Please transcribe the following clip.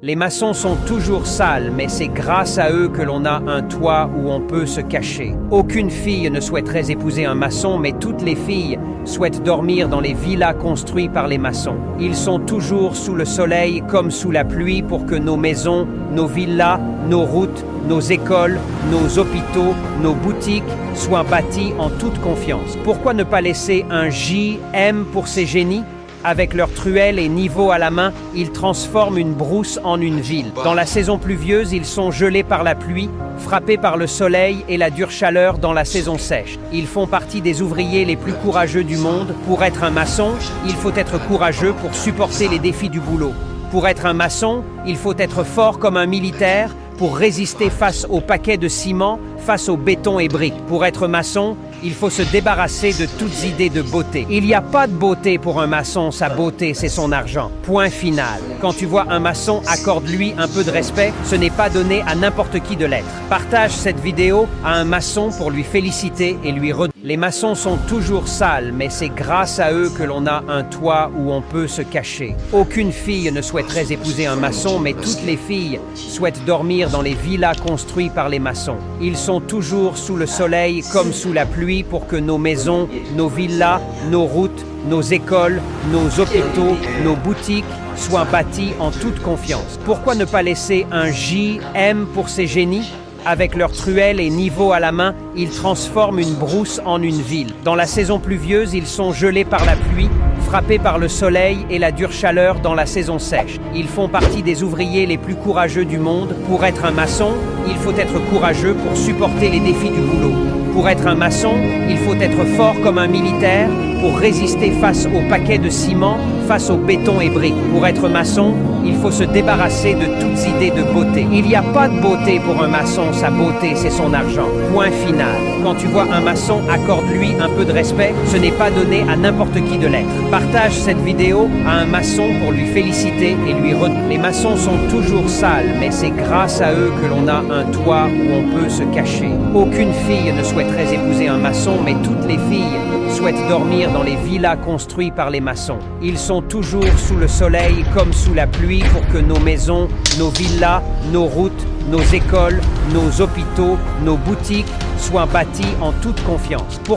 Les maçons sont toujours sales, mais c'est grâce à eux que l'on a un toit où on peut se cacher. Aucune fille ne souhaiterait épouser un maçon, mais toutes les filles souhaitent dormir dans les villas construites par les maçons. Ils sont toujours sous le soleil comme sous la pluie pour que nos maisons, nos villas, nos routes, nos écoles, nos hôpitaux, nos boutiques soient bâtis en toute confiance. Pourquoi ne pas laisser un JM pour ces génies? Avec leurs truelles et niveaux à la main, ils transforment une brousse en une ville. Dans la saison pluvieuse, ils sont gelés par la pluie, frappés par le soleil et la dure chaleur dans la saison sèche. Ils font partie des ouvriers les plus courageux du monde. Pour être un maçon, il faut être courageux pour supporter les défis du boulot. Pour être un maçon, il faut être fort comme un militaire pour résister face aux paquets de ciment, face au béton et briques. Pour être maçon, il faut se débarrasser de toutes idées de beauté. Il n'y a pas de beauté pour un maçon, sa beauté c'est son argent. Point final. Quand tu vois un maçon, accorde-lui un peu de respect, ce n'est pas donné à n'importe qui de l'être. Partage cette vidéo à un maçon pour lui féliciter et lui redire. Les maçons sont toujours sales, mais c'est grâce à eux que l'on a un toit où on peut se cacher. Aucune fille ne souhaiterait épouser un maçon, mais toutes les filles souhaitent dormir dans les villas construites par les maçons. Ils sont toujours sous le soleil comme sous la pluie pour que nos maisons, nos villas, nos routes, nos écoles, nos hôpitaux, nos boutiques soient bâtis en toute confiance. Pourquoi ne pas laisser un JM pour ces génies? Avec leurs truelles et niveaux à la main, ils transforment une brousse en une ville. Dans la saison pluvieuse, ils sont gelés par la pluie, frappés par le soleil et la dure chaleur dans la saison sèche. Ils font partie des ouvriers les plus courageux du monde. Pour être un maçon, il faut être courageux pour supporter les défis du boulot. Pour être un maçon, il faut être fort comme un militaire pour résister face aux paquets de ciment, face au béton et briques. Pour être maçon, il faut se débarrasser de toutes idées de beauté. Il n'y a pas de beauté pour un maçon, sa beauté c'est son argent. Point final. Quand tu vois un maçon, accorde-lui un peu de respect, ce n'est pas donné à n'importe qui de l'être. Partage cette vidéo à un maçon pour lui féliciter et lui redire. Les maçons sont toujours sales, mais c'est grâce à eux que l'on a un toit où on peut se cacher. Aucune fille ne souhaiterait épouser un maçon, mais toutes les filles souhaitent dormir dans les villas construites par les maçons. Ils sont toujours sous le soleil comme sous la pluie pour que nos maisons, nos villas, nos routes, nos écoles, nos hôpitaux, nos boutiques soient bâtis en toute confiance. Pourquoi